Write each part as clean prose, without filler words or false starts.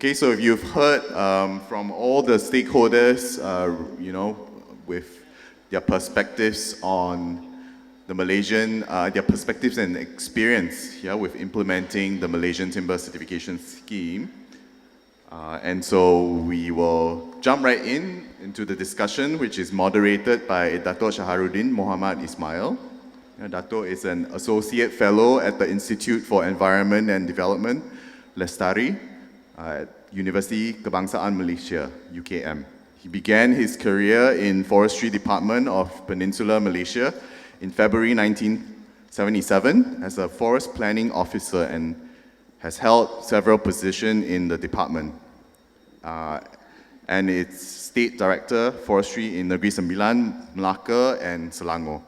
Okay, so if you've heard from all the stakeholders, with their perspectives on the Malaysian, their perspectives and experience, with implementing the Malaysian Timber Certification Scheme. And so we will jump right into the discussion, which is moderated by Dato' Shaharuddin Muhammad Ismail. Dato' is an Associate Fellow at the Institute for Environment and Development, Lestari, at University Kebangsaan Malaysia, UKM. He began his career in Forestry Department of Peninsular Malaysia in February 1977 as a Forest Planning Officer and has held several positions in the department. And it's State Director Forestry in Negeri Sembilan, Melaka and Selangor.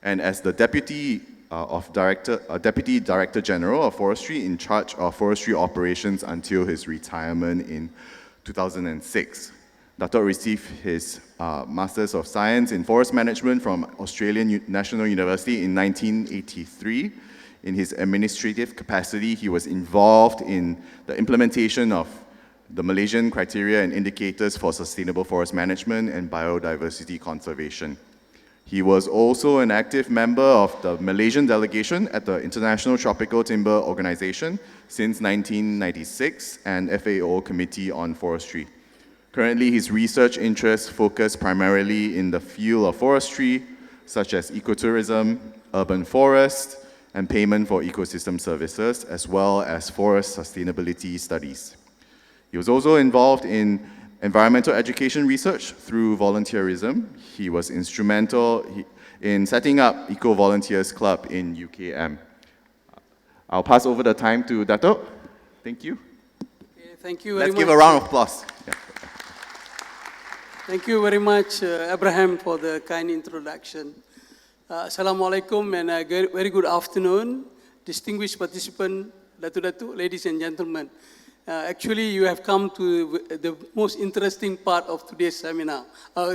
And as the Deputy Director General of Forestry in charge of forestry operations until his retirement in 2006. Dato' received his Masters of Science in Forest Management from Australian National University in 1983. In his administrative capacity, he was involved in the implementation of the Malaysian criteria and indicators for sustainable forest management and biodiversity conservation. He was also an active member of the Malaysian delegation at the International Tropical Timber Organization since 1996 and FAO Committee on Forestry. Currently, his research interests focus primarily in the field of forestry, such as ecotourism, urban forest, and payment for ecosystem services, as well as forest sustainability studies. He was also involved in environmental education research through volunteerism. He was instrumental in setting up Eco Volunteers Club in UKM. I'll pass over the time to Dato'. Thank you. Okay, thank you very much. Let's give a round of applause. Yeah. Thank you very much, Abraham, for the kind introduction. Assalamualaikum and a very good afternoon, distinguished participants, Dato', ladies and gentlemen. Actually, you have come to the most interesting part of today's seminar,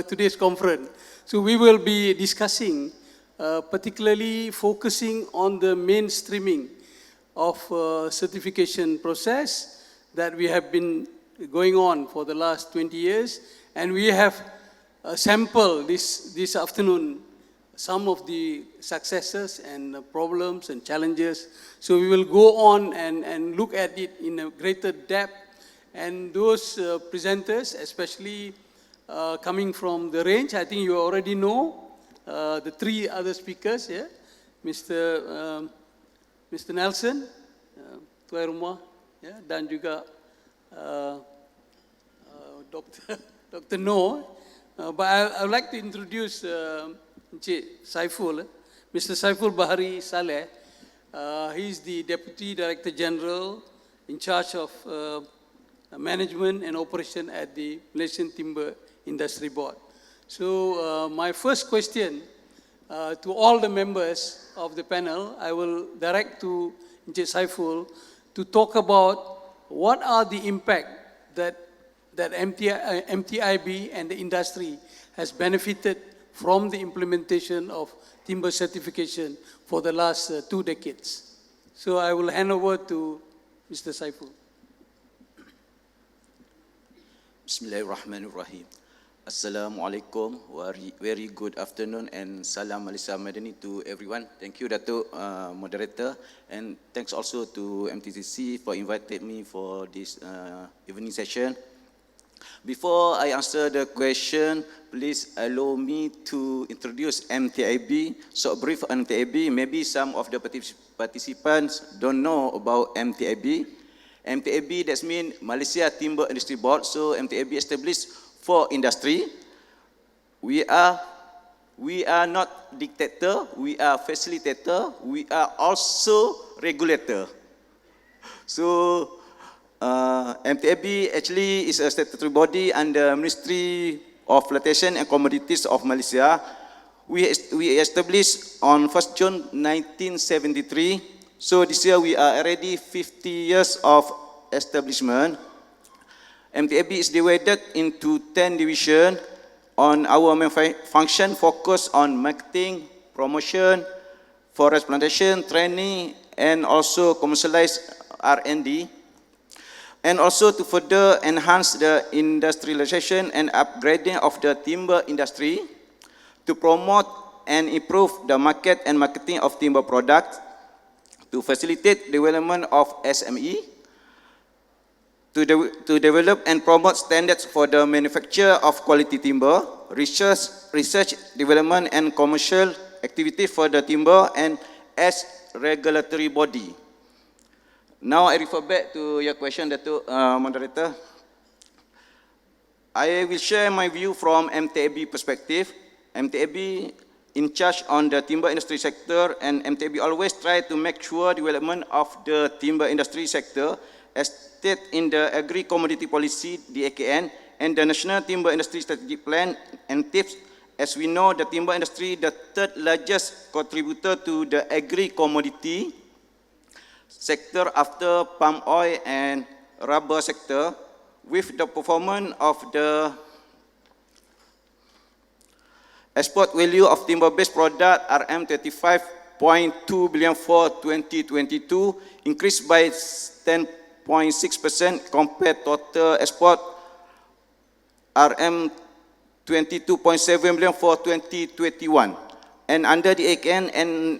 today's conference. So we will be discussing, particularly focusing on the mainstreaming of certification process that we have been going on for the last 20 years. And we have sampled this afternoon some of the successes and problems and challenges. So we will go on and look at it in a greater depth. And those presenters, especially coming from the range, I think you already know the three other speakers, yeah? Mr. Nelson, Tuan Rumah, yeah? Dan juga Dr. Noor. But I would like to introduce Encik Saiful, Mr. Saiful Bahari Saleh. He is the Deputy Director General in charge of management and operation at the Malaysian Timber Industry Board. So my first question to all the members of the panel, I will direct to Encik Saiful to talk about what are the impact that MTIB and the industry has benefited from the implementation of timber certification for the last 2 decades. So I will hand over to Mr. Saiful. Bismillahirrahmanirrahim. Assalamualaikum, very good afternoon and salam Malaysia Madani to everyone. Thank you, Dato' moderator, and thanks also to MTCC for inviting me for this evening session. Before I answer the question, please allow me to introduce MTIB. So a brief on MTIB, maybe some of the participants don't know about MTIB. MTIB, that means Malaysia Timber Industry Board. So MTIB established for industry. We are not dictator, we are facilitator, we are also regulator. So MTIB actually is a statutory body under Ministry of Plantation and Commodities of Malaysia. We established on 1st June 1973. So this year we are already 50 years of establishment. MTIB is divided into 10 divisions. On our main function focus on marketing, promotion, forest plantation, training, and also commercialized R&D. and also to further enhance the industrialization and upgrading of the timber industry, to promote and improve the market and marketing of timber products, to facilitate development of SME, to develop and promote standards for the manufacture of quality timber, research, development and commercial activity for the timber, and as regulatory body. Now I refer back to your question, Datuk Moderator. I will share my view from MTAB perspective. MTAB in charge on the timber industry sector, and MTAB always try to make sure development of the timber industry sector as stated in the Agri-Commodity Policy, the AKN, and the National Timber Industry Strategic Plan and TIPS. As we know, the timber industry, the third largest contributor to the agri-commodity sector after palm oil and rubber sector, with the performance of the export value of timber-based product RM35.2 billion for 2022, increased by 10.6% compared total export RM22.7 billion for 2021. And under the AKN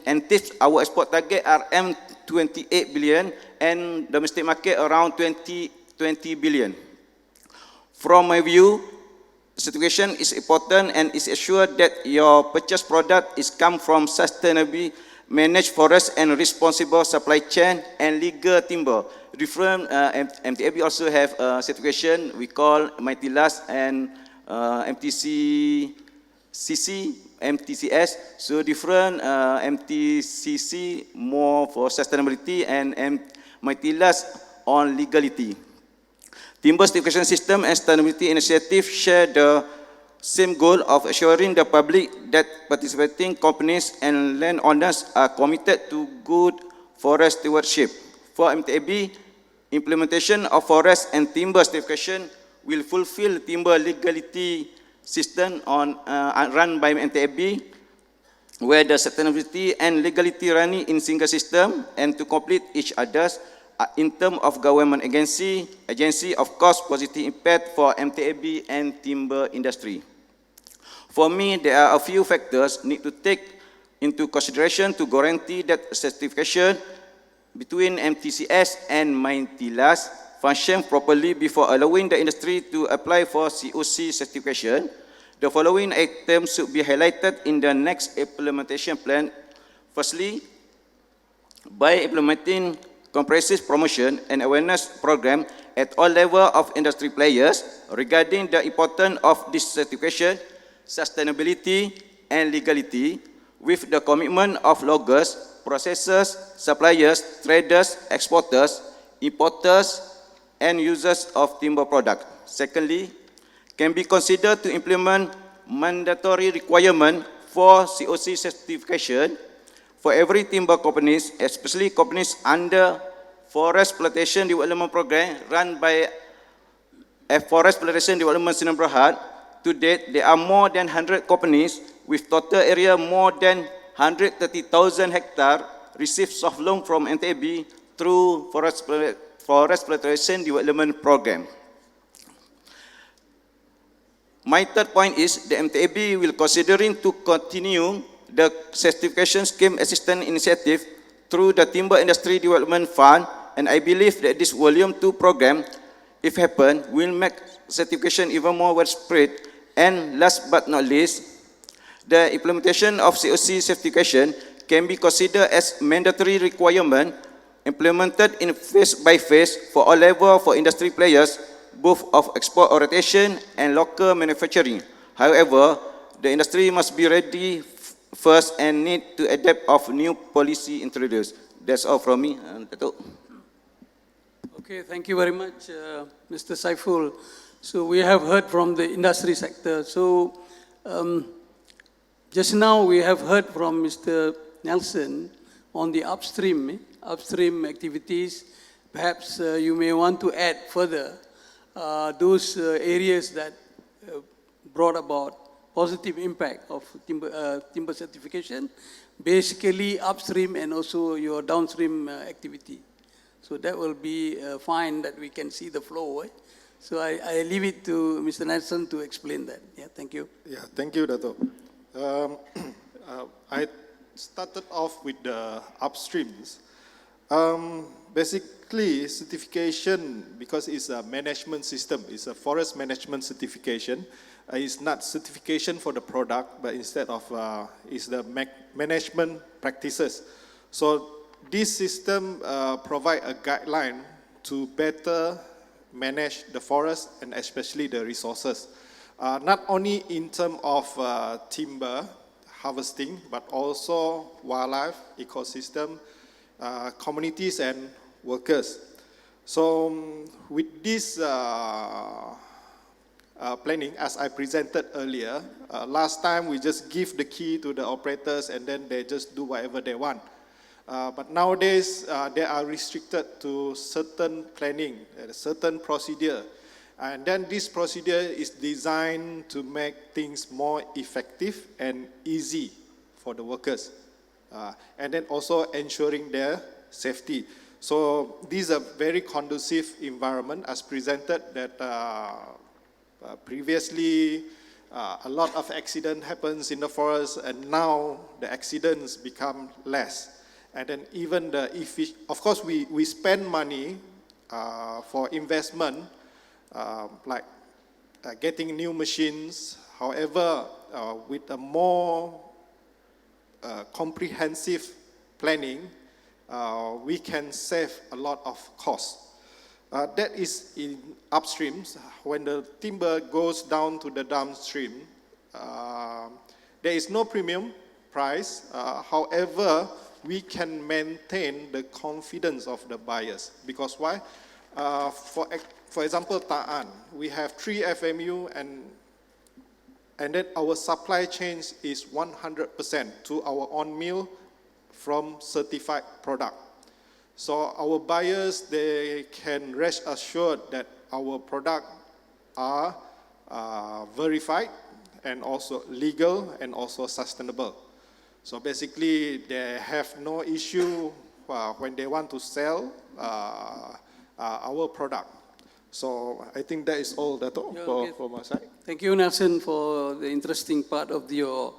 and TIPS, our export target RM28 billion and domestic market around 20 billion. From my view, situation is important and is assured that your purchased product is come from sustainably managed forest and responsible supply chain and legal timber. Different MTAB also have a certification we call MITILAS and MTCS. So different MTCC more for sustainability and MITILAS on legality. Timber certification system and sustainability initiative share the same goal of assuring the public that participating companies and landowners are committed to good forest stewardship. For MTAB, implementation of forest and timber certification will fulfill timber legality system run by MTAB, where the sustainability and legality running in single system and to complete each other's. In terms of government agency, of course, positive impact for MTAB and timber industry. For me, there are a few factors need to take into consideration to guarantee that certification between MTCS and MITILAS function properly before allowing the industry to apply for COC certification. The following items should be highlighted in the next implementation plan. Firstly, by implementing comprehensive promotion and awareness program at all levels of industry players regarding the importance of this certification, sustainability and legality, with the commitment of loggers, processors, suppliers, traders, exporters, importers, and users of timber products. Secondly, can be considered to implement mandatory requirement for COC certification for every timber companies, especially companies under Forest Plantation Development Program run by Forest Plantation Development Sdn Bhd. To date, there are more than 100 companies with total area more than 130,000 hectares receive soft loan from MTAB through Forest Plantation Development Program. My third point is the MTAB will considering to continue the certification scheme assistance initiative through the Timber Industry Development Fund, and I believe that this Volume 2 program, if happen, will make certification even more widespread. And last but not least, the implementation of COC certification can be considered as mandatory requirement implemented in phase by phase for all levels for industry players, both of export orientation and local manufacturing. However, the industry must be ready first and need to adapt of new policy introduced. That's all from me, Datuk. Okay, thank you very much, Mr. Saiful. So we have heard from the industry sector. So just now we have heard from Mr. Nelson on the upstream activities. Perhaps you may want to add further those areas that brought about positive impact of timber certification, basically upstream and also your downstream activity. So that will be fine that we can see the flow. So I leave it to Mr. Nelson to explain that. Yeah, thank you. Yeah, thank you, Dato. I started off with the upstreams. Basically, certification, because it's a management system, it's a forest management certification. It's not certification for the product, but instead of, it's the management practices. So this system provide a guideline to better manage the forest and especially the resources. Not only in terms of timber harvesting, but also wildlife, ecosystem, communities and workers. So with this planning, as I presented earlier, last time we just give the key to the operators and then they just do whatever they want. But nowadays, they are restricted to certain planning, a certain procedure. And then this procedure is designed to make things more effective and easy for the workers. And then also ensuring their safety. So these are very conducive environment as presented that previously a lot of accident happens in the forest and now the accidents become less. And then even of course we spend money for investment, like getting new machines. However, with a more comprehensive planning, we can save a lot of costs. That is in upstreams. When the timber goes down to the downstream, there is no premium price. However, we can maintain the confidence of the buyers. Because why? For example, Ta'an, we have 3 FMU and then our supply chain is 100% to our own mill from certified product. So our buyers, they can rest assured that our product are verified and also legal and also sustainable. So basically, they have no issue when they want to sell our product. So I think that is all, Dato', for my side. Thank you, Nelson, for the interesting part of your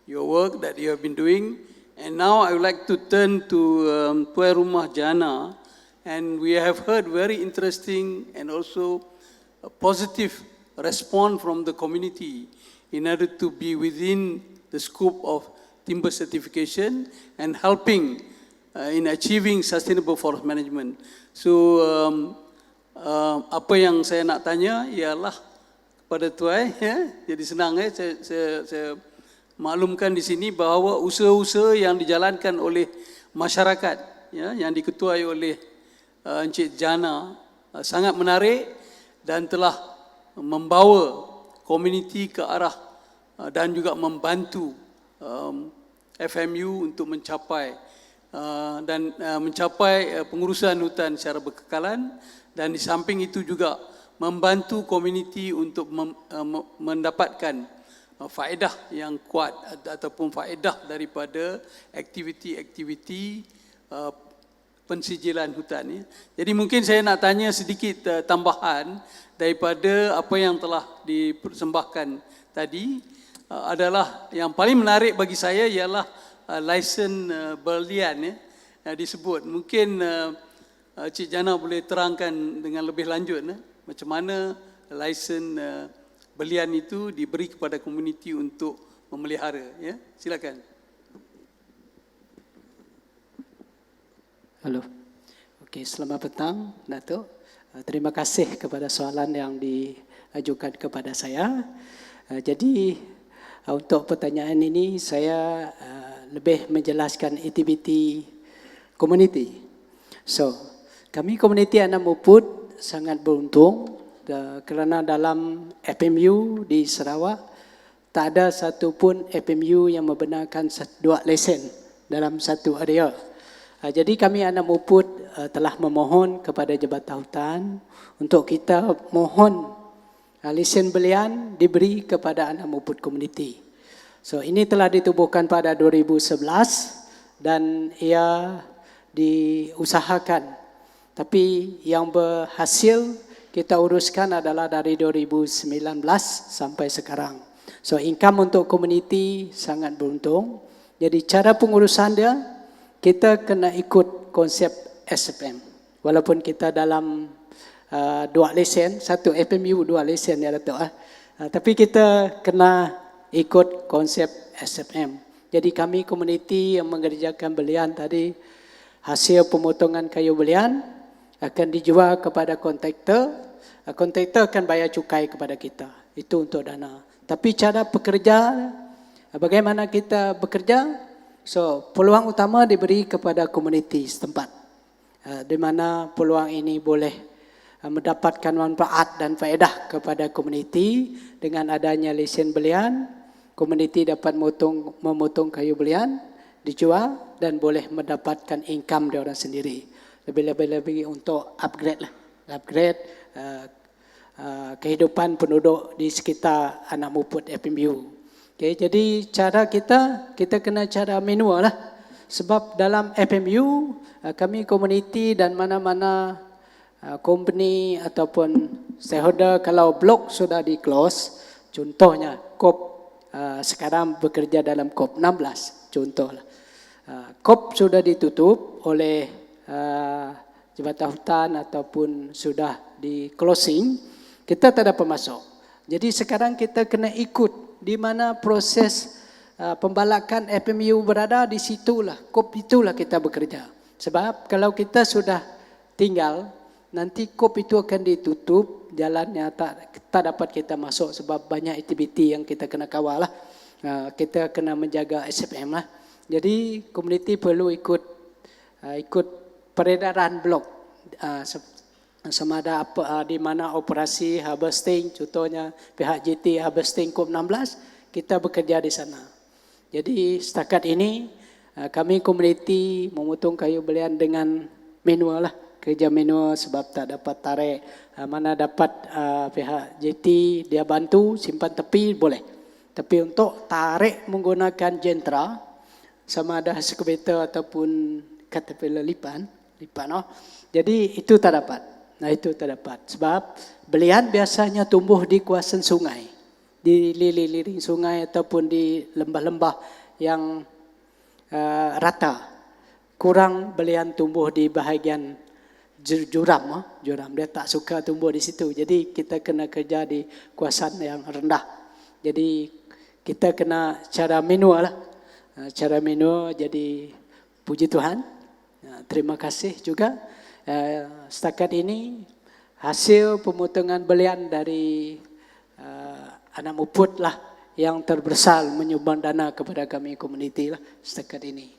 work that you have been doing. And now I would like to turn to Tuan Rumah Jana, and we have heard very interesting and also a positive response from the community in order to be within the scope of timber certification and helping in achieving sustainable forest management. So apa yang saya nak tanya ialah kepada Tuan, ya, jadi senang saya maklumkan di sini bahawa usaha-usaha yang dijalankan oleh masyarakat, ya, yang diketuai oleh Encik Jana sangat menarik dan telah membawa komuniti ke arah dan juga membantu FMU untuk mencapai pengurusan hutan secara berkekalan, dan di samping itu juga membantu komuniti untuk mendapatkan faedah yang kuat ataupun faedah daripada aktiviti-aktiviti pensijilan hutan. Jadi mungkin saya nak tanya sedikit tambahan daripada apa yang telah dipersembahkan tadi. Adalah yang paling menarik bagi saya ialah lisen berlian disebut. Mungkin Cik Jana boleh terangkan dengan lebih lanjut macam mana lisen berlian itu diberi kepada komuniti untuk memelihara, ya. Silakan. Halo. Okey, selamat petang, Dato'. Terima kasih kepada soalan yang diajukan kepada saya. Jadi untuk pertanyaan ini saya lebih menjelaskan aktiviti komuniti. So, kami komuniti Anak Muput sangat beruntung kerana dalam FMU di Sarawak tak ada satu pun FMU yang membenarkan 2 lesen dalam satu area. Jadi kami Anak Muput telah memohon kepada Jabatan Hutan untuk kita mohon lesen belian diberi kepada Anak Muput komuniti. So ini telah ditubuhkan pada 2011 dan ia diusahakan Tapi yang berhasil kita uruskan adalah dari 2019 sampai sekarang. So income untuk komuniti sangat beruntung. Jadi cara pengurusan dia, kita kena ikut konsep SFM. Walaupun kita dalam 2 lesen, 1 FMU 2 lesen ya Datuk. Tapi kita kena ikut konsep SFM. Jadi kami komuniti yang mengerjakan belian tadi, hasil pemotongan kayu belian akan dijual kepada kontraktor. Kontraktor akan bayar cukai kepada kita. Itu untuk dana. Tapi cara bekerja, bagaimana kita bekerja? So, peluang utama diberi kepada komuniti setempat. Di mana peluang ini boleh mendapatkan manfaat dan faedah kepada komuniti dengan adanya lesen belian. Komuniti dapat memotong kayu belian, dijual dan boleh mendapatkan income dia orang sendiri. Lebih-lebih untuk upgrade lah. Upgrade kehidupan penduduk di sekitar Anak Muput FMU. Okay, jadi cara kita kena cara manual lah. Sebab dalam FMU, kami komuniti dan mana-mana company ataupun shareholder, kalau blok sudah di close, contohnya KOP sekarang bekerja dalam KOP 16, contohlah. KOP sudah ditutup oleh Jabatan Hutan ataupun sudah di closing, kita tak dapat masuk. Jadi sekarang kita kena ikut di mana proses pembalakan FMU berada, di situlah, KOP itulah kita bekerja. Sebab kalau kita sudah tinggal, nanti KOP itu akan ditutup, jalannya tak dapat kita masuk sebab banyak aktiviti yang kita kena kawal lah. Kita kena menjaga SFM lah. Jadi komuniti perlu ikut peredaran blok. Sama ada apa di mana operasi harvesting, contohnya pihak JT harvesting KOP 16, kita bekerja di sana. Jadi setakat ini kami komuniti memotong kayu belian dengan manual lah. Kerja manual sebab tak dapat tarik. Mana dapat pihak JT dia bantu simpan tepi boleh. Tapi untuk tarik menggunakan jentera, sama ada excavator ataupun caterpillar lipan. Jadi itu tak dapat. Nah itu tak dapat. Sebab belian biasanya tumbuh di kawasan sungai. Di liling sungai ataupun di lembah-lembah yang rata. Kurang belian tumbuh di bahagian juram. Dia tak suka tumbuh di situ. Jadi kita kena kerja di kawasan yang rendah. Jadi kita kena cara manual lah. Cara manual, jadi puji Tuhan. Terima kasih juga. Setakat ini hasil pemotongan belian dari Anak Muput lah yang terbesar menyumbang dana kepada kami komuniti lah setakat ini.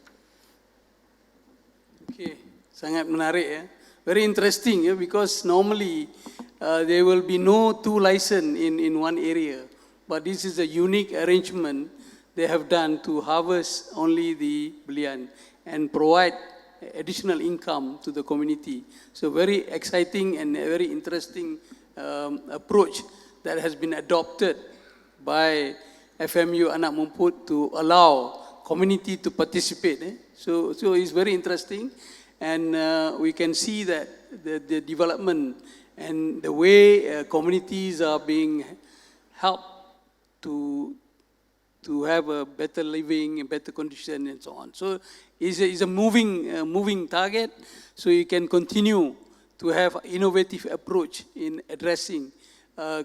Okay, sangat menarik ya. Very interesting ya, because normally there will be no 2 license in one area, but this is a unique arrangement they have done to harvest only the belian and provide additional income to the community. So very exciting and very interesting approach that has been adopted by FMU Anak Muput to allow community to participate. So it's very interesting, and we can see that the development and the way communities are being helped to have a better living, a better condition, and so on. So it's a moving target. So you can continue to have innovative approach in addressing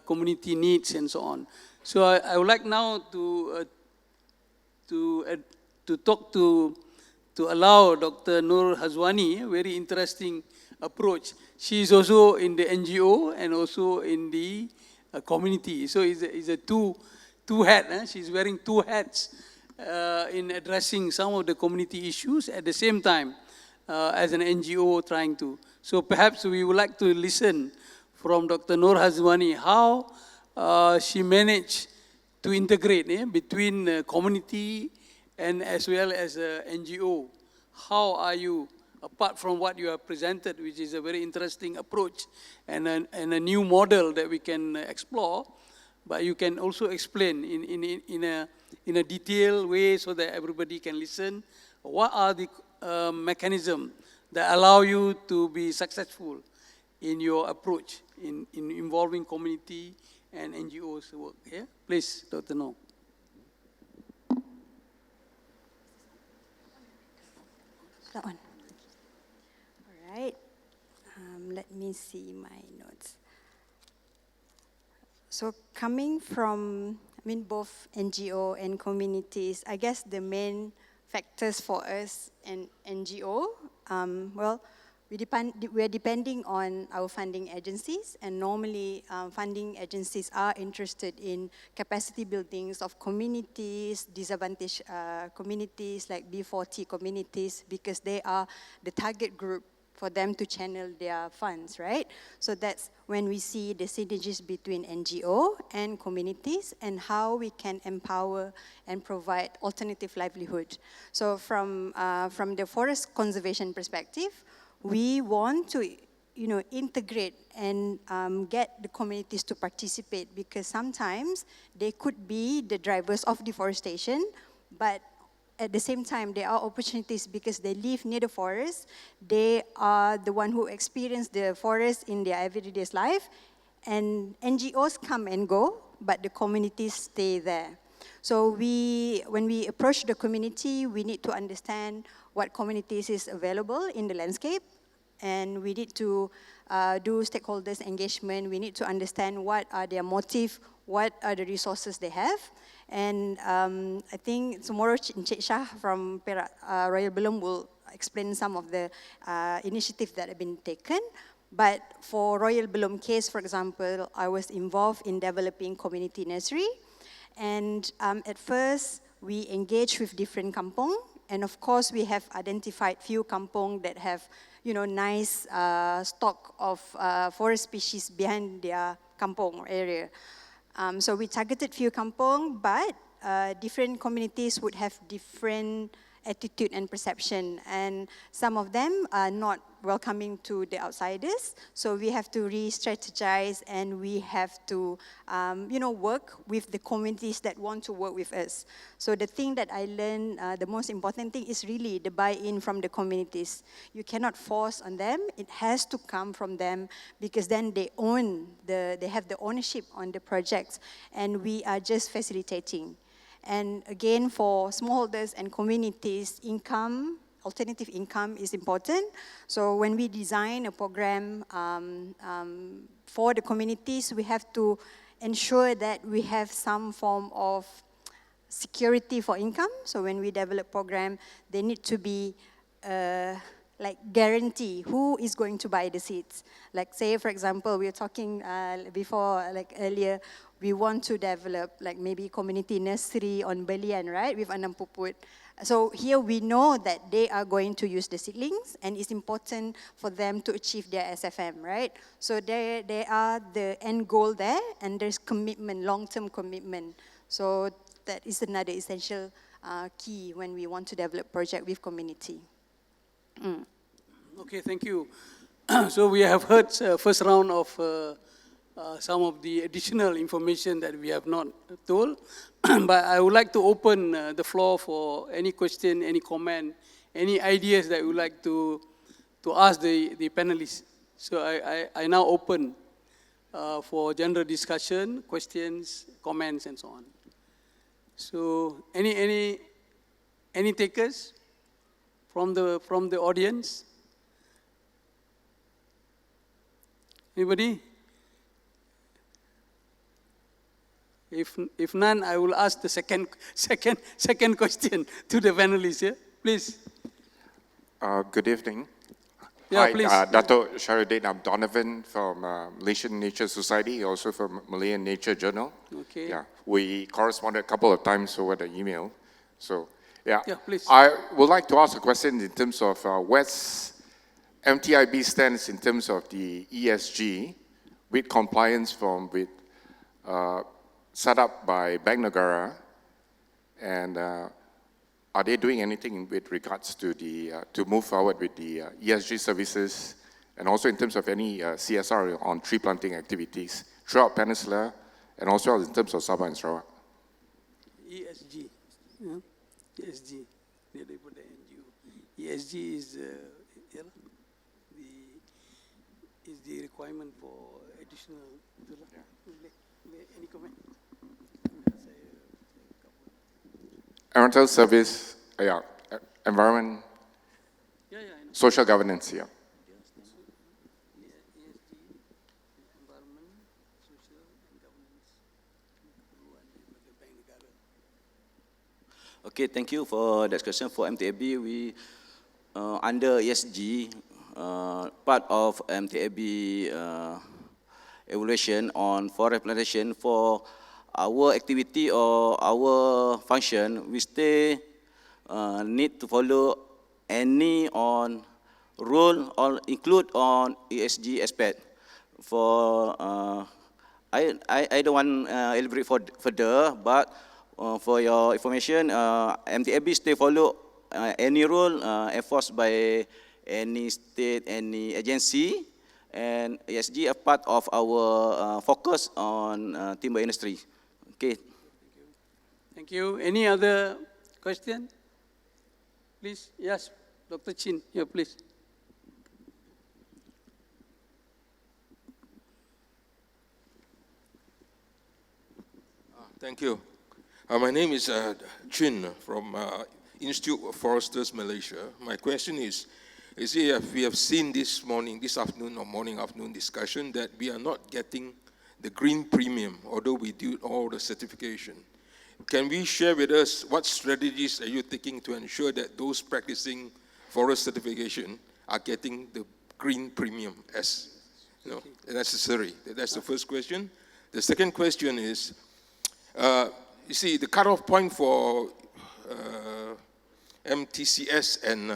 community needs and so on. So I would like now to allow Dr. Nur Hazwani, a very interesting approach. She is also in the NGO and also in the community. So it's a two hat. She's wearing 2 hats in addressing some of the community issues at the same time as an NGO trying to. So perhaps we would like to listen from Dr. Nur Hazwani how she managed to integrate between community and as well as NGO. How are you, apart from what you have presented, which is a very interesting approach and a new model that we can explore, but you can also explain in a detailed way so that everybody can listen. What are the mechanisms that allow you to be successful in your approach in involving community and NGOs work. Yeah, please, Dr. Noor. That one. All right. Let me see my notes. So coming from, both NGO and communities, I guess the main factors for us and NGO, we are depending on our funding agencies, and normally funding agencies are interested in capacity buildings of communities, disadvantaged communities like B40 communities, because they are the target group for them to channel their funds, right? So that's when we see the synergies between NGO and communities and how we can empower and provide alternative livelihood. So from the forest conservation perspective, we want to integrate and get the communities to participate, because sometimes they could be the drivers of deforestation, but at the same time, there are opportunities because they live near the forest. They are the one who experience the forest in their everyday life. And NGOs come and go, but the communities stay there. So when we approach the community, we need to understand what communities is available in the landscape. And we need to do stakeholders engagement. We need to understand what are their motive, what are the resources they have. And I think tomorrow Encik Shah from Perak Royal Belum will explain some of the initiatives that have been taken. But for Royal Belum case, for example, I was involved in developing community nursery. And at first, we engaged with different kampong. And of course, we have identified few kampong that have nice stock of forest species behind their kampong area. So we targeted few kampong, but different communities would have different attitude and perception, and some of them are not welcoming to the outsiders. So we have to re-strategize, and we have to, work with the communities that want to work with us. So the thing that I learned, the most important thing is really the buy-in from the communities. You cannot force on them. It has to come from them, because then they have the ownership on the projects, and we are just facilitating. And again, for smallholders and communities, alternative income is important. So when we design a program for the communities, we have to ensure that we have some form of security for income. So when we develop program, they need to be guarantee who is going to buy the seeds. Like say, for example, we were talking before, earlier, we want to develop maybe community nursery on Belian, right, with Anam Puput. So here we know that they are going to use the seedlings, and it's important for them to achieve their SFM, right? So they are the end goal there, and there's commitment, long-term commitment. So that is another essential key when we want to develop project with community. Okay, thank you. So we have heard first round of some of the additional information that we have not told. But I would like to open the floor for any question, any comment, any ideas that you would like to ask the panelists. So I now open for general discussion, questions, comments, and so on. So any takers from the audience? Anybody? If none, I will ask the second question to the panelists here. Please. Good evening. Yeah, Hi, please. Dato Sharuddin. I'm Donovan from Malaysian Nature Society, also from Malayan Nature Journal. Okay. Yeah, we corresponded a couple of times over the email. So, yeah. Yeah, please. I would like to ask a question in terms of where's MTIB stands in terms of the ESG with compliance set up by Bank Negara, and are they doing anything with regards to to move forward with the ESG services, and also in terms of any CSR on tree planting activities throughout Peninsula, and also in terms of Sabah and Sarawak? ESG. Yeah. ESG. They put the NGO. ESG is is the requirement for additional. Any comment? Environmental service, environment, Yeah, I know. social governance, yeah. ESG, environment, social, and governance. Okay, thank you for that question. For MTAB, we under ESG, part of MTAB evaluation on forest plantation for our activity or our function, we still need to follow any on rule or include on ESG aspect. For I don't want elaborate further, but for your information, MTAB still follow any rule enforced by any state, any agency, and ESG are part of our focus on timber industry. Okay. Thank you. Any other question? Please, yes, Dr. Chin, here, please. Thank you. My name is Chin from Institute of Foresters, Malaysia. My question is we have seen this afternoon discussion that we are not getting the green premium, although we do all the certification. Can we share with us what strategies are you taking to ensure that those practicing forest certification are getting the green premium as necessary? That's the first question. The second question is, you see, the cutoff point for MTCS and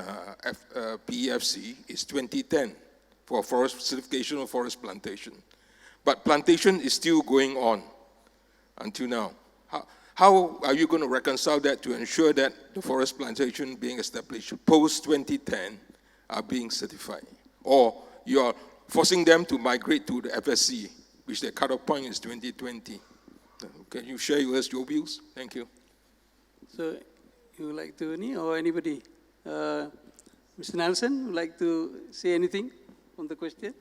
PEFC is 2010 for forest certification of forest plantation. But plantation is still going on until now. How are you going to reconcile that to ensure that the forest plantation being established post-2010 are being certified? Or you are forcing them to migrate to the FSC, which their cutoff point is 2020. Can you share with us your views? Thank you. So, you would like to, or anybody? Mr. Nelson, would like to say anything on the question?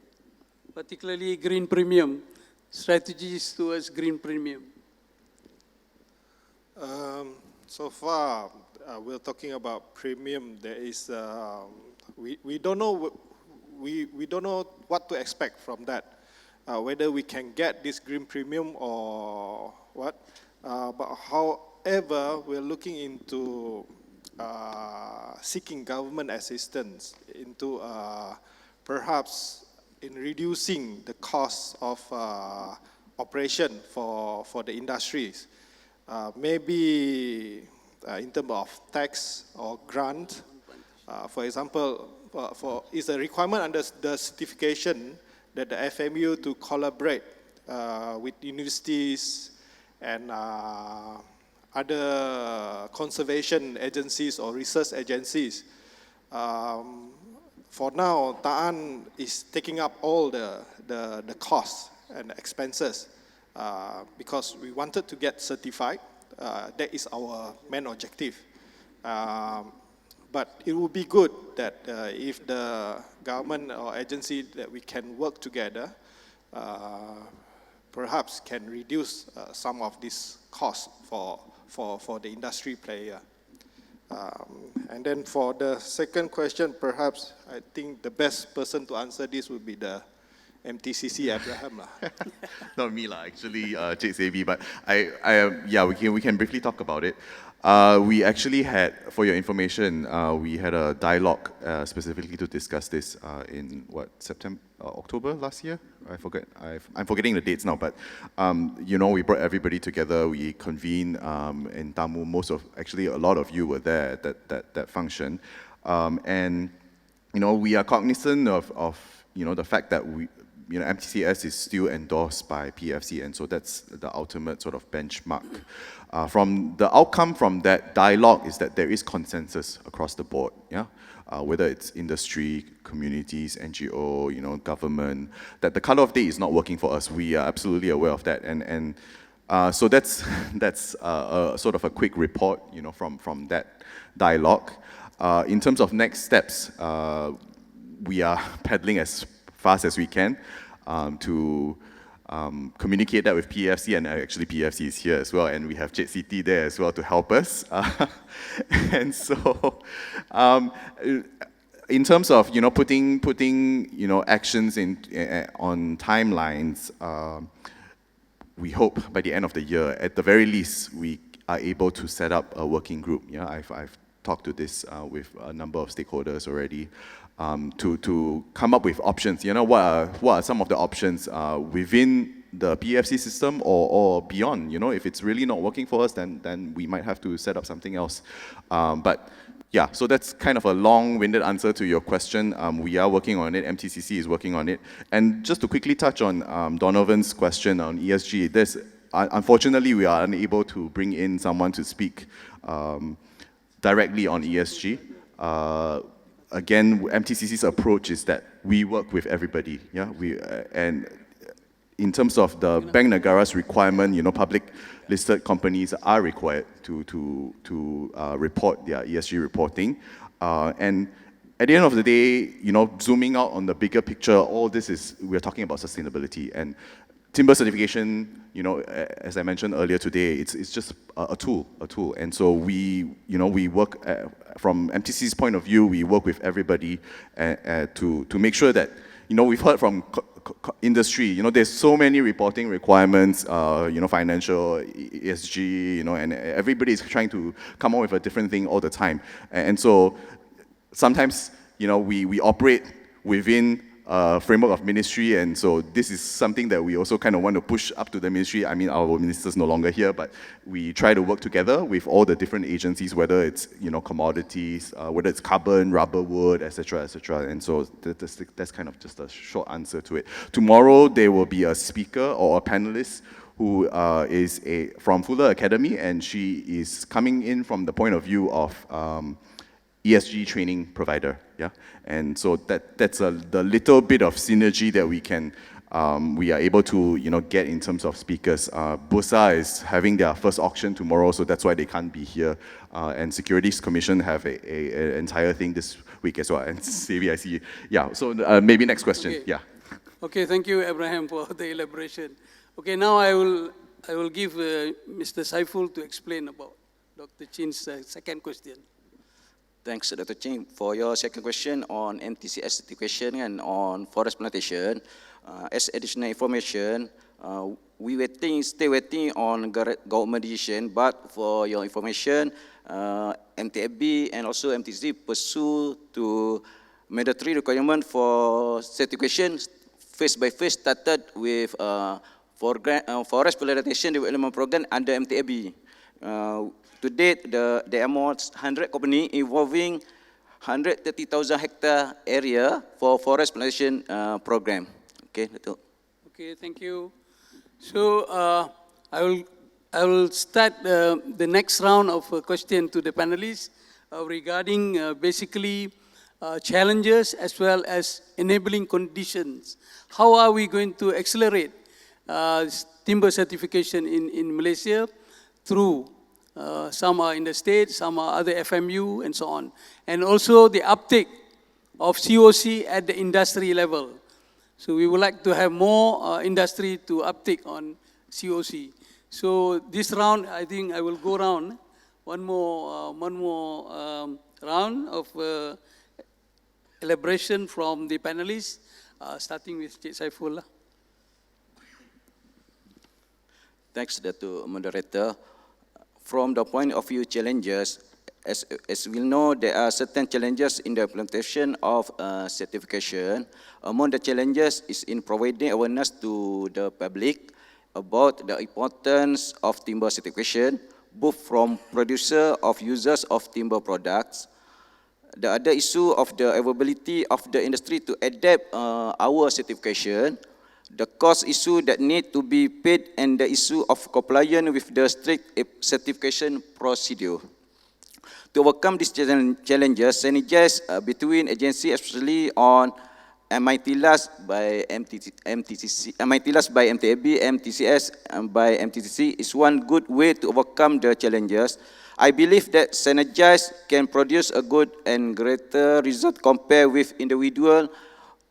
Particularly green premium, strategies towards green premium. So far, we're talking about premium. There is, we don't know, we don't know what to expect from that. Whether we can get this green premium or what. But however, we're looking into seeking government assistance into perhaps in reducing the cost of operation for the industries. Maybe in terms of tax or grant. For example, it's a requirement under the certification that the FMU to collaborate with universities and other conservation agencies or research agencies. For now, Ta'an is taking up all the costs and expenses because we wanted to get certified. That is our main objective. But it would be good that if the government or agency that we can work together, perhaps can reduce some of this cost for the industry player. And then for the second question, perhaps I think the best person to answer this would be the MTCC Abraham. Not me, actually, Cik Sebi, but we can briefly talk about it. We actually had, for your information, we had a dialogue specifically to discuss this in October last year? I'm forgetting the dates now, but we brought everybody together. We convened in Tamu. A lot of you were there at that function, and we are cognizant of the fact that MTCS is still endorsed by PEFC, and so that's the ultimate sort of benchmark. From the outcome from that dialogue is that there is consensus across the board, whether it's industry, communities, NGO, government, that the cutoff date is not working for us. We are absolutely aware of that, and so that's a sort of a quick report, from that dialogue. In terms of next steps, we are paddling as fast as we can to communicate that with PFC, and actually PFC is here as well, and we have JCT there as well to help us. And so, in terms of putting actions on timelines, we hope by the end of the year, at the very least, we are able to set up a working group. Yeah, I've talked to this with a number of stakeholders already, to come up with options. What are some of the options within the PFC system or beyond? If it's really not working for us, then we might have to set up something else. But yeah, so that's kind of a long-winded answer to your question. We are working on it. MTCC is working on it. And just to quickly touch on Donovan's question on ESG, unfortunately, we are unable to bring in someone to speak directly on ESG. Again, MTCC's approach is that we work with everybody. Yeah, and in terms of the Bank Negara's requirement, public listed companies are required to report their ESG reporting. And at the end of the day, zooming out on the bigger picture, all this we're talking about sustainability. And timber certification, as I mentioned earlier today, it's just a tool. And so we work from MTC's point of view, we work with everybody to make sure that, we've heard from industry, there's so many reporting requirements, financial, ESG, and everybody's trying to come up with a different thing all the time. And so sometimes, we operate within a framework of ministry, and so this is something that we also kind of want to push up to the ministry. I mean, our minister's no longer here, but we try to work together with all the different agencies, whether it's, commodities, whether it's carbon, rubber, wood, etc., etc. And so that's kind of just a short answer to it. Tomorrow, there will be a speaker or a panelist who is from Fuller Academy, and she is coming in from the point of view of ESG training provider, yeah, and so that's the little bit of synergy that we are able to get in terms of speakers. Bursa is having their first auction tomorrow, so that's why they can't be here. And Securities Commission have a entire thing this week as well. And maybe I see, yeah. So maybe next question, okay. Yeah. Okay, thank you, Abraham, for the elaboration. Okay, now I will give Mr. Saiful to explain about Dr. Chin's second question. Thanks, Dr. Chin, for your second question on MTCS certification and on forest plantation. As additional information, we still waiting on government decision, but for your information, MTFB and also MTC pursue to mandatory requirement for certification phase by phase, started with forest plantation development program under MTFB. To date, there are more 100 companies involving 130,000 hectare area for forest plantation program. Okay, Dato'. Okay, thank you. So I will start the next round of question to the panelists regarding basically challenges as well as enabling conditions. How are we going to accelerate timber certification in Malaysia through some are in the state, some are other FMU, and so on. And also the uptake of COC at the industry level. So we would like to have more industry to uptake on COC. So this round, I think I will go around one more round of elaboration from the panelists, starting with Cik Saiful. Thanks, Dato' Moderator. From the point of view challenges, as we know, there are certain challenges in the implementation of certification. Among the challenges is in providing awareness to the public about the importance of timber certification, both from producer of users of timber products. The other issue of the availability of the industry to adapt our certification, the cost issue that need to be paid, and the issue of compliance with the strict certification procedure. To overcome these challenges, synergize between agencies, especially on MITLAS by MTAB, MTCS, and by MTCC is one good way to overcome the challenges. I believe that synergize can produce a good and greater result compared with individual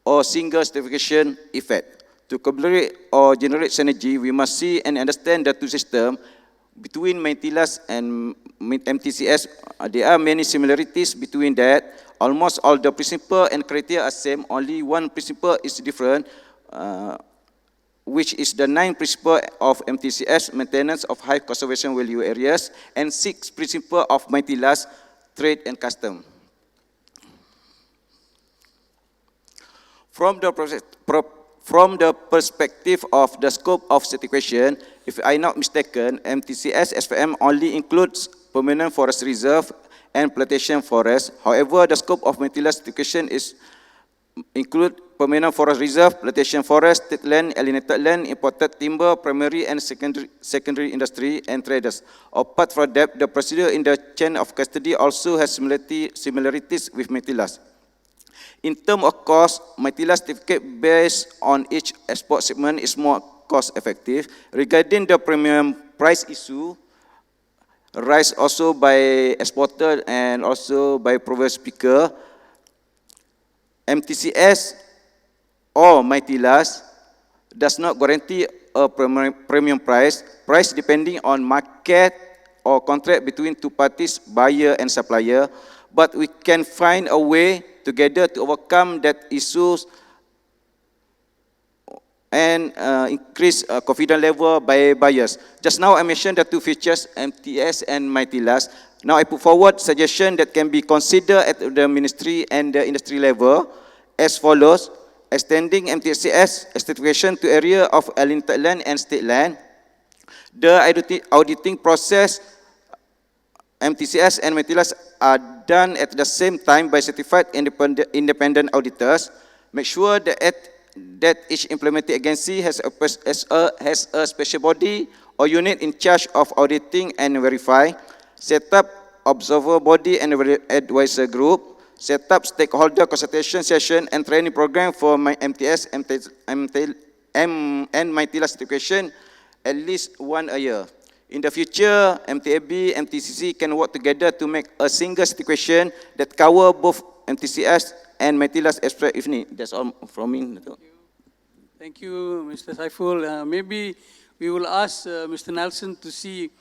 or single certification effect. To collaborate or generate synergy, we must see and understand the two systems between Maitilas and MTCS. There are many similarities between that. Almost all the principle and criteria are same. Only one principle is different, which is the 9 principle of MTCS, maintenance of high conservation value areas, and 6 principle of Maitilas, trade and custom. From the perspective of the scope of certification, if I'm not mistaken, MTCS SPM only includes permanent forest reserve and plantation forest. However, the scope of Maitilas certification include permanent forest reserve, plantation forest, state land, alienated land, imported timber, primary and secondary industry, and traders. Apart from that, the procedure in the chain of custody also has similarities with Maitilas. In terms of cost, Maitilas certificate based on each export segment is more cost effective. Regarding the premium price issue, raised also by exporter and also by previous speaker, MTCS or Maitilas does not guarantee a premium price. Price depending on market or contract between two parties, buyer and supplier. But we can find a way together to overcome that issues and increase confidence level by buyers. Just now I mentioned the two features, MTS and Maitilas. Now I put forward suggestion that can be considered at the ministry and the industry level as follows: extending MTCS certification to area of alienated land and state land. The auditing process, MTCS and Maitilas are done at the same time by certified independent auditors. Make sure that each implementing agency has a special body or unit in charge of auditing and verify. Set up observer body and advisor group. Set up stakeholder consultation session and training program for my MTS and Maitilas certification at least one a year. In the future, MTAB, MTCC can work together to make a single certification that cover both MTCS and Maitilas express if need. That's all from me. Thank you, Mr. Saiful. Maybe we will ask Mr. Nelson to see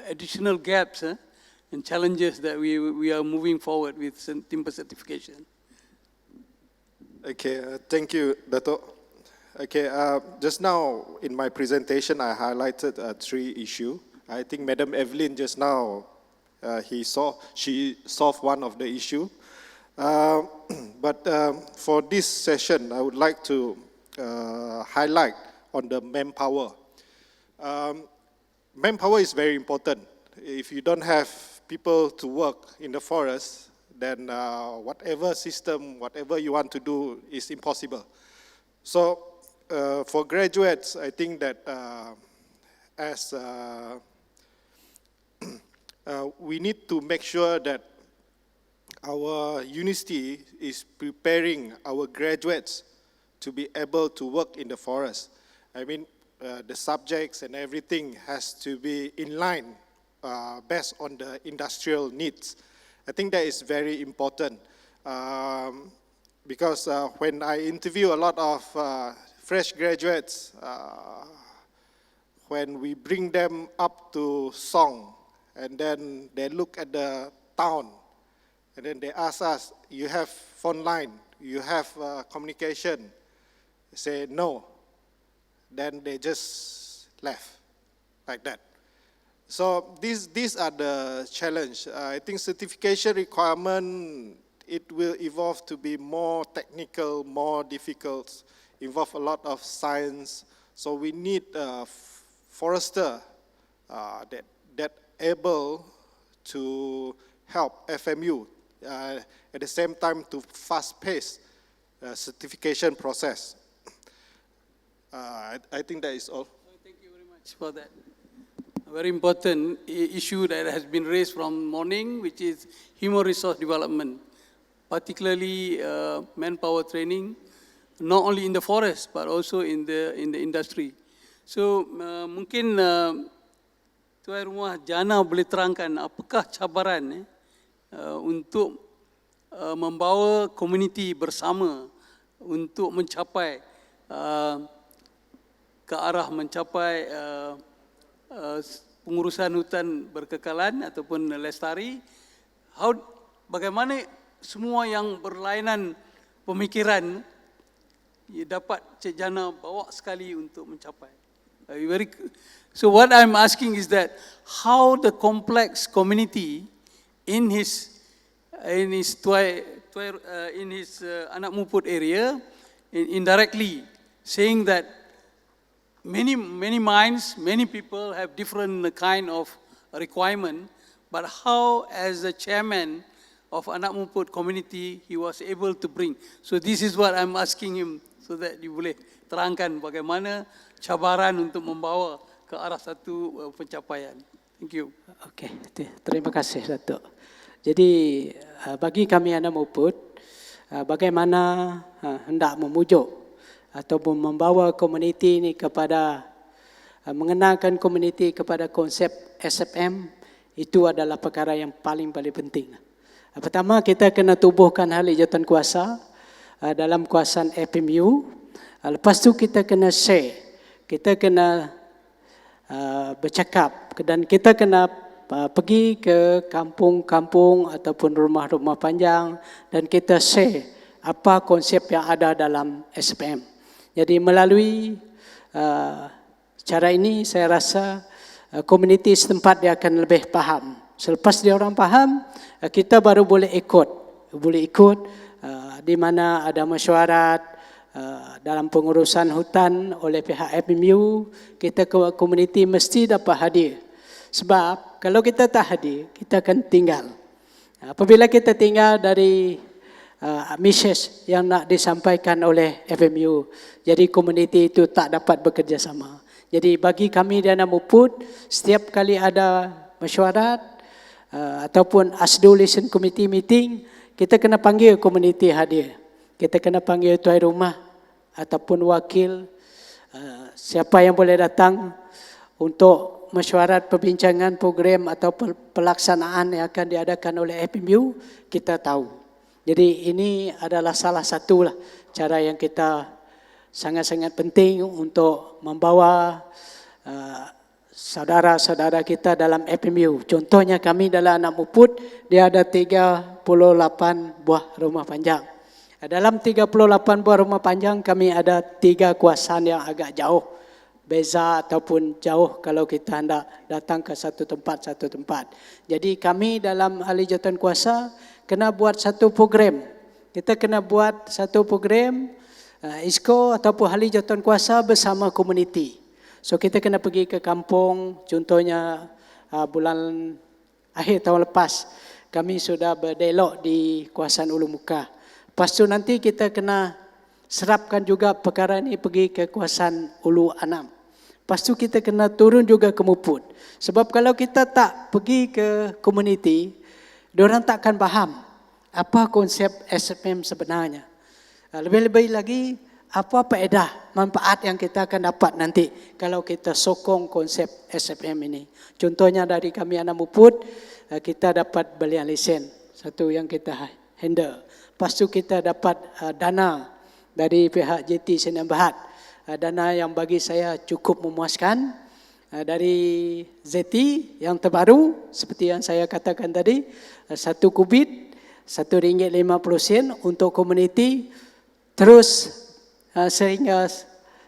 additional gaps and challenges that we are moving forward with timber certification. Okay, thank you, Dato'. Okay, just now in my presentation, I highlighted 3 issues. I think Madam Evelyn just now, she solved one of the issue. But for this session, I would like to highlight on the manpower. Manpower is very important. If you don't have people to work in the forest, then whatever system, whatever you want to do is impossible. So for graduates, I think that we need to make sure that our university is preparing our graduates to be able to work in the forest. I mean, the subjects and everything has to be in line based on the industrial needs. I think that is very important because when I interview a lot of fresh graduates, when we bring them up to Song, and then they look at the town, and then they ask us, you have phone line, you have communication? They say no. Then they just left like that. So these are the challenge. I think certification requirement, it will evolve to be more technical, more difficult, involve a lot of science. So we need a forester that able to help FMU at the same time to fast-pace certification process. I think that is all. Thank you very much for that. A very important issue that has been raised from morning, which is human resource development, particularly manpower training, not only in the forest but also in the industry. So mungkin Tuan Rumah Jana boleh terangkan apakah cabaran untuk membawa komuniti bersama untuk mencapai ke arah mencapai pengurusan hutan berkekalan ataupun lestari, bagaimana semua yang berlainan pemikiran dapat Cik Jana bawa sekali untuk mencapai. So what I'm asking is that how the complex community in his Anak Muput area indirectly saying that many minds, many people have different kind of requirement, but how as the chairman of Anak Muput community he was able to bring. So this is what I'm asking him, so that you boleh terangkan bagaimana cabaran untuk membawa ke arah satu pencapaian. Thank you. Okey, terima kasih Datuk. Jadi bagi kami Anak Muput, bagaimana hendak memujuk ataupun membawa komuniti ini kepada mengenalkan komuniti kepada konsep SFM, itu adalah perkara yang paling penting. Pertama, kita kena tubuhkan ahli jawatankuasa dalam kuasaan FMU. Lepas tu kita kena share, kita kena bercakap dan kita kena pergi ke kampung-kampung ataupun rumah-rumah panjang dan kita share apa konsep yang ada dalam SPM. Jadi melalui cara ini saya rasa komuniti setempat dia akan lebih faham. Selepas dia orang faham, kita baru boleh ikut di mana ada mesyuarat dalam pengurusan hutan oleh pihak FMU, kita komuniti mesti dapat hadir. Sebab kalau kita tak hadir, kita akan tinggal. Apabila kita tinggal dari message yang nak disampaikan oleh FMU, jadi komuniti itu tak dapat bekerjasama. Jadi bagi kami di Anak Muput, setiap kali ada mesyuarat ataupun ASDO Listen Committee meeting, kita kena panggil komuniti hadir. Kita kena panggil tuan rumah ataupun wakil, siapa yang boleh datang untuk mesyuarat perbincangan program atau pelaksanaan yang akan diadakan oleh FMU, kita tahu. Jadi ini adalah salah satu cara yang kita sangat-sangat penting untuk membawa saudara-saudara kita dalam FMU. Contohnya kami dalam Anak Muput, dia ada 38 buah rumah panjang. Dalam 38 buah rumah panjang, kami ada 3 kuasaan yang agak jauh. Beza ataupun jauh kalau kita hendak datang ke satu tempat. Jadi kami dalam ahli jawatankuasa kena buat satu program. Kita kena buat satu program ISKO ataupun ahli jawatankuasa bersama komuniti. So kita kena pergi ke kampung, contohnya bulan akhir tahun lepas kami sudah berdialog di kawasan Ulu Muka. Lepas tu nanti kita kena serapkan juga perkara ini pergi ke kawasan Ulu Anam. Lepas tu kita kena turun juga ke Muput. Sebab kalau kita tak pergi ke komuniti, diorang tak akan faham apa konsep SFM sebenarnya. Lebih-lebih lagi, apa faedah, manfaat yang kita akan dapat nanti kalau kita sokong konsep SFM ini. Contohnya dari kami Anak Muput, kita dapat belian lesen, satu yang kita handle. Lepas tu kita dapat dana dari pihak JT Sdn Bhd. Dana yang bagi saya cukup memuaskan dari ZT yang terbaru seperti yang saya katakan tadi, 1 kubit RM1.50 untuk komuniti, terus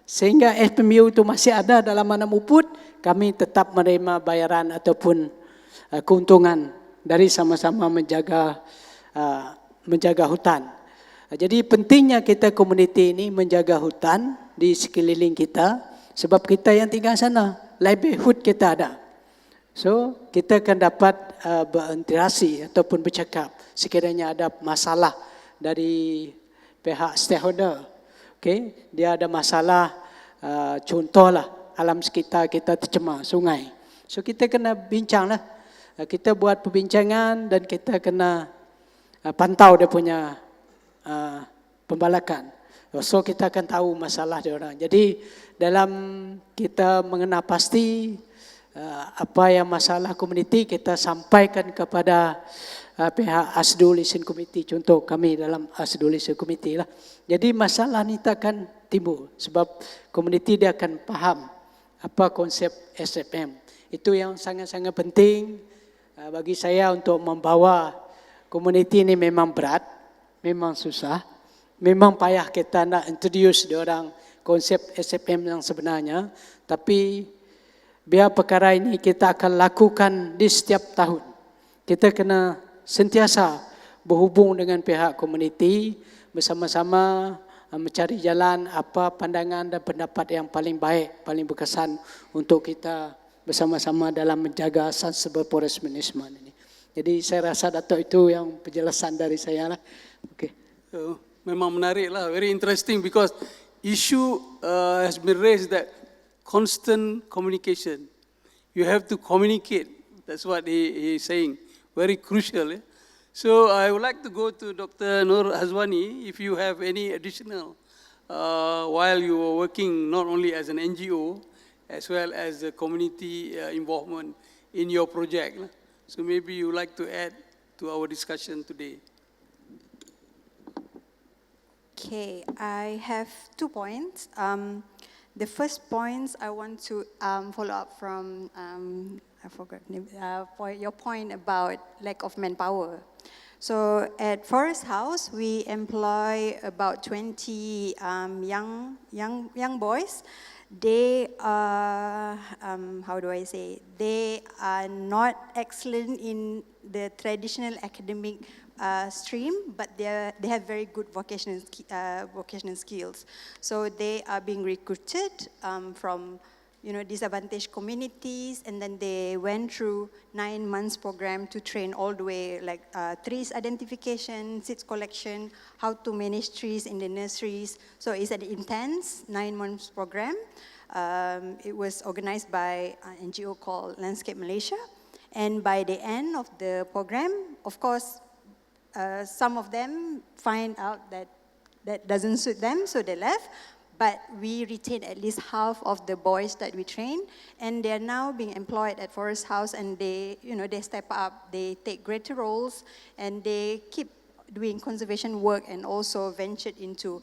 sehingga FMU itu masih ada dalam Anak Muput, kami tetap menerima bayaran ataupun keuntungan dari sama-sama menjaga hutan. Jadi pentingnya kita komuniti ini menjaga hutan di sekeliling kita, sebab kita yang tinggal sana, livelihood kita ada. So kita akan dapat berinteraksi ataupun bercakap sekiranya ada masalah dari pihak stakeholder. Okay, dia ada masalah, contohlah alam sekitar kita tercemar, sungai. So kita kena bincanglah, kita buat perbincangan dan kita kena pantau dia punya pembalakan. So kita akan tahu masalah dia orang. Jadi dalam kita mengenal pasti apa yang masalah komuniti, kita sampaikan kepada pihak ASDO Listen Committee, contoh kami dalam ASDO Listen Committee lah. Jadi masalah ni takkan timbul sebab komuniti dia akan faham apa konsep SFM. Itu yang sangat-sangat penting bagi saya untuk membawa komuniti ini. Memang berat, memang susah, memang payah kita nak introduce diorang konsep SFM yang sebenarnya, tapi biar perkara ini kita akan lakukan di setiap tahun. Kita kena sentiasa berhubung dengan pihak komuniti, bersama-sama mencari jalan apa pandangan dan pendapat yang paling baik, paling berkesan untuk kita bersama-sama dalam menjaga sustainable forest management ini. Jadi saya rasa Dato' itu yang penjelasan dari saya lah. Okay. Memang menarik lah, very interesting because issue has been raised that constant communication. You have to communicate. That's what he is saying. Very crucial. So I would like to go to Dr. Nur Hazwani, if you have any additional, while you were working not only as an NGO, as well as the community involvement in your project. So maybe you would like to add to our discussion today. Okay, I have 2 points. The first point I want to follow up from, I forgot, your point about lack of manpower. So at Forest House, we employ about 20 young boys. They are, how do I say, they are not excellent in the traditional academic stream, but they have very good vocational skills. So they are being recruited from disadvantaged communities, and then they went through 9 months program to train all the way, like trees identification, seeds collection, how to manage trees in the nurseries. So it's an intense 9 months program. It was organized by an NGO called Landscape Malaysia. And by the end of the program, of course, some of them find out that that doesn't suit them, so they left. But we retained at least half of the boys that we trained, and they are now being employed at Forest House, and they step up, they take greater roles, and they keep doing conservation work and also ventured into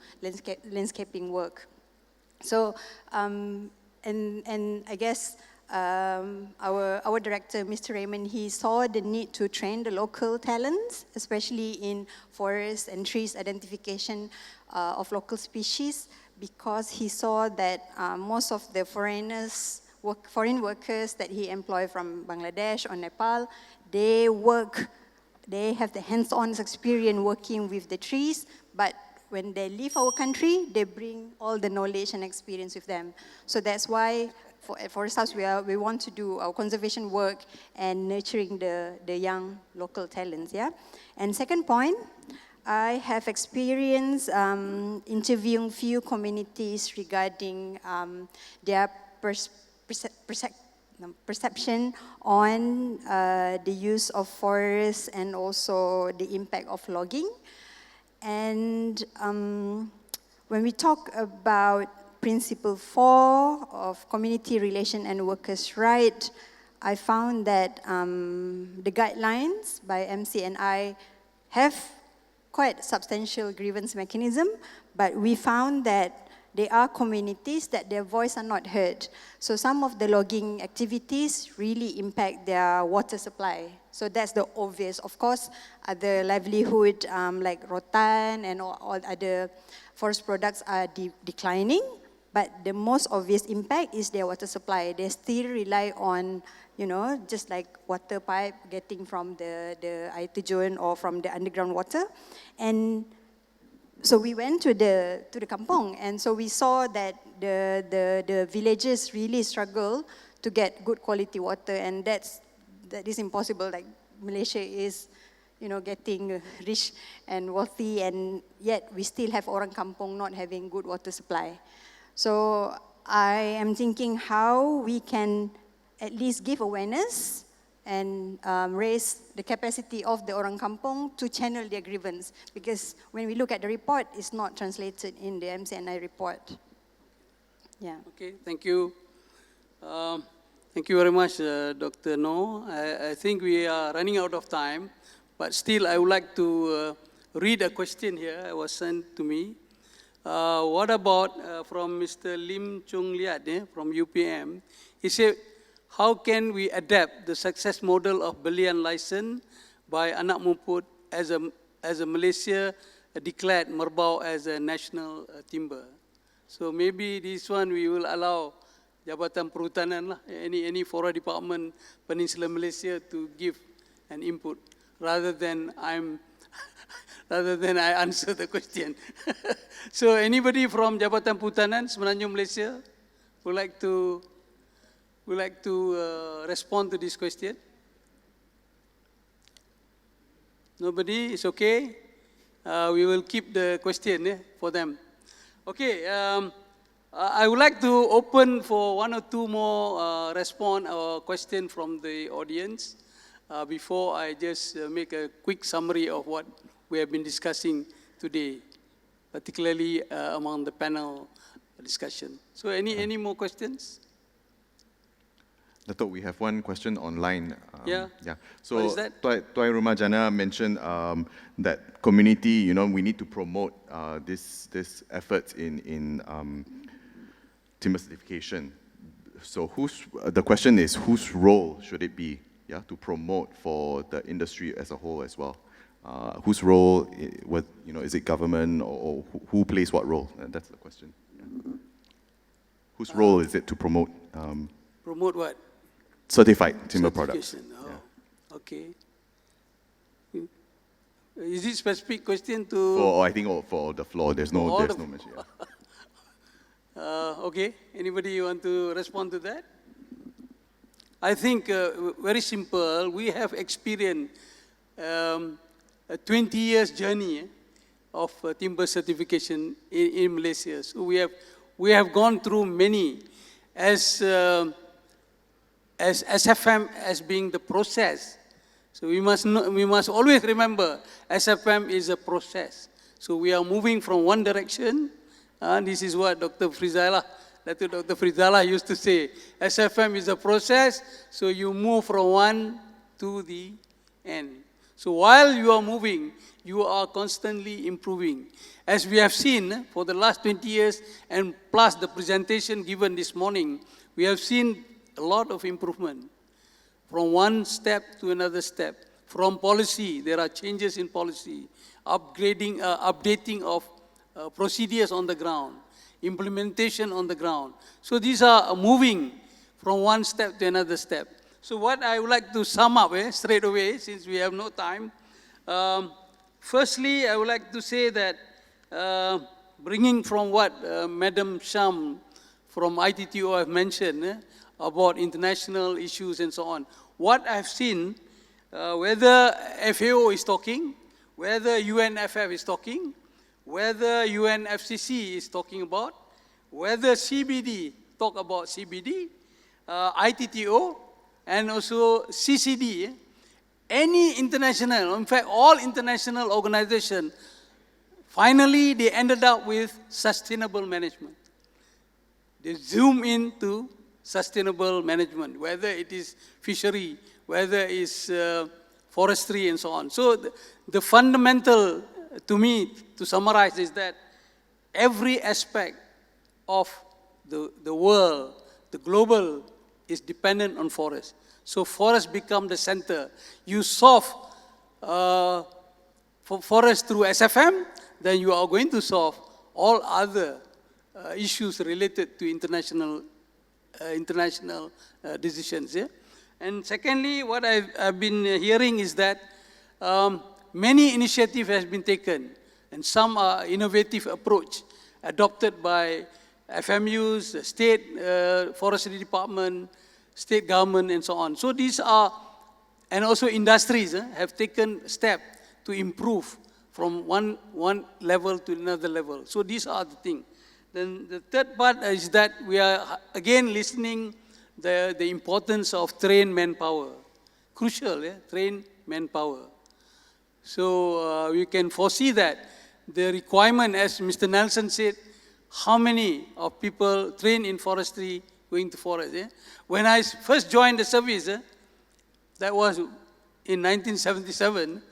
landscaping work. So, and I guess our director, Mr. Raymond, he saw the need to train the local talents, especially in forest and trees identification of local species, because he saw that most of the foreign workers that he employed from Bangladesh or Nepal, they have the hands-on experience working with the trees, but when they leave our country, they bring all the knowledge and experience with them. So that's why at Forest House, we want to do our conservation work and nurturing the young local talents, yeah? And second point, I have experience interviewing few communities regarding their perception on the use of forests and also the impact of logging. And when we talk about Principle 4 of Community Relation and Workers' Right, I found that the guidelines by MCNI have quite substantial grievance mechanism, but we found that there are communities that their voice are not heard. So some of the logging activities really impact their water supply. So that's the obvious. Of course, other livelihood like rotan and all other forest products are declining, but the most obvious impact is their water supply. They still rely on, just like water pipe getting from the air terjun or from the underground water. And so we went to the kampong, and so we saw that the villages really struggle to get good quality water, and that is impossible. Like Malaysia is, getting rich and wealthy, and yet we still have orang kampung not having good water supply. So I am thinking how we can at least give awareness and raise the capacity of the orang kampung to channel their grievance. Because when we look at the report, it's not translated in the MCNI report. Yeah. Okay, thank you. Thank you very much, Dr. No. I think we are running out of time, But still, I would like to read a question here. It was sent to me. What about from Mr. Lim Chung Liat from UPM? He said, how can we adapt the success model of Belian license by Anak Mumput as a Malaysia declared Merbau as a national timber? So maybe this one we will allow Jabatan Perhutanan, any forest department, Peninsula Malaysia to give an input rather than I answer the question. So anybody from Jabatan Perhutanan, Semenanjung Malaysia, would like to respond to this question? Nobody? It's okay? We will keep the question for them. Okay, I would like to open for one or two more response or question from the audience before I just make a quick summary of what we have been discussing today, particularly among the panel discussion. So any more questions? Dato', we have one question online. Yeah. So What is that? Tuai Rumah Jana mentioned that community, we need to promote this efforts in timber certification. So the question is, whose role should it be, to promote for the industry as a whole as well? Whose role, is it government or who plays what role? And that's the question. Yeah. Whose role is it to promote? Promote what? Certified timber products. Oh, okay. Is it specific question to? I think for the floor, there's no mention. Okay. Anybody want to respond to that? I think very simple. We have experienced a 20 years journey of timber certification in Malaysia. So we have gone through many as SFM as being the process. So we must always remember SFM is a process. So we are moving from one direction. This is what Dr. Frizala used to say. SFM is a process, so you move from one to the end. So while you are moving, you are constantly improving. As we have seen for the last 20 years and plus the presentation given this morning, we have seen a lot of improvement from one step to another step. From policy, there are changes in policy, updating of procedures on the ground, implementation on the ground. So these are moving from one step to another step. So what I would like to sum up straight away, since we have no time. Firstly, I would like to say that bringing from what Madam Sham from ITTO have mentioned about international issues and so on. What I've seen, whether FAO is talking, whether UNFF is talking, whether UNFCC is talking about, whether CBD talk about CBD, ITTO, and also CCD, any international, in fact, all international organizations, finally they ended up with sustainable management. They zoom into sustainable management, whether it is fishery, whether it is forestry and so on. So the fundamental, to me, to summarize, is that every aspect of the world, the global, is dependent on forest. So forest become the center. You solve for forest through SFM, then you are going to solve all other issues related to international decisions. Yeah? And secondly, what I've been hearing is that many initiatives has been taken, and some are innovative approach adopted by FMUs, the state forestry department, state government, and so on. So these are, and also industries have taken steps to improve from one level to another level. So these are the things. Then the third part is that we are again listening the importance of trained manpower. Crucial, trained manpower. So we can foresee that the requirement, as Mr. Nelson said, how many of people trained in forestry going to forest. When I first joined the service, that was in 1977,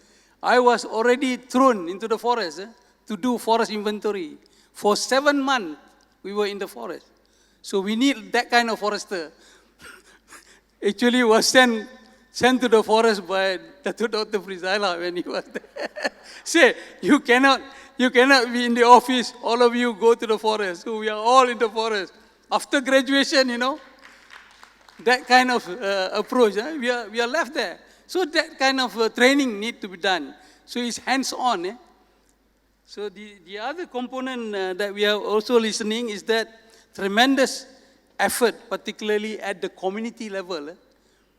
I was already thrown into the forest to do forest inventory. For 7 months, we were in the forest. So we need that kind of forester. Actually, was sent to the forest by Dr. Frizaila when he was there. Say, you cannot be in the office, all of you go to the forest. So we are all in the forest. After graduation, that kind of approach, we are left there. So that kind of training need to be done. So it's hands-on. So the other component that we are also listening is that tremendous effort, particularly at the community level.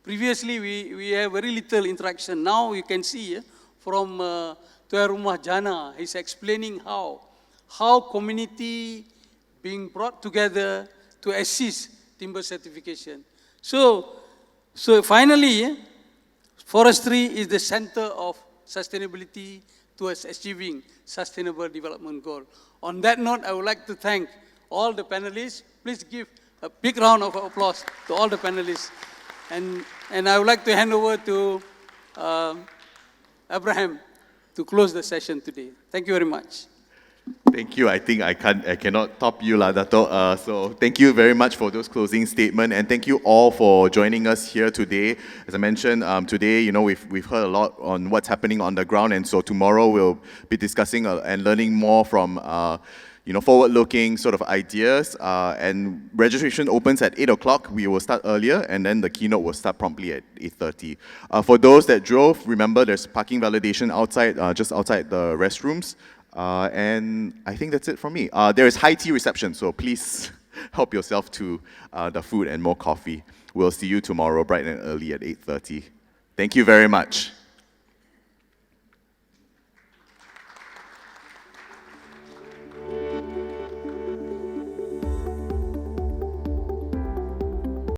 Previously, we have very little interaction. Now you can see from Tuan Rumah Jana, he's explaining how community being brought together to assist timber certification. So finally, forestry is the center of sustainability towards achieving sustainable development goal. On that note, I would like to thank all the panelists. Please give a big round of applause to all the panelists. And I would like to hand over to Abraham to close the session today. Thank you very much. Thank you. I think I cannot top you, Dato'. So thank you very much for those closing statements, and thank you all for joining us here today. As I mentioned, today, we've heard a lot on what's happening on the ground, and so tomorrow we'll be discussing and learning more from forward-looking sort of ideas. And registration opens at 8 o'clock. We will start earlier, and then the keynote will start promptly at 8:30. For those that drove, remember there's parking validation outside, just outside the restrooms. And I think that's it from me. There is high tea reception, so please help yourself to the food and more coffee. We'll see you tomorrow bright and early at 8:30. Thank you very much.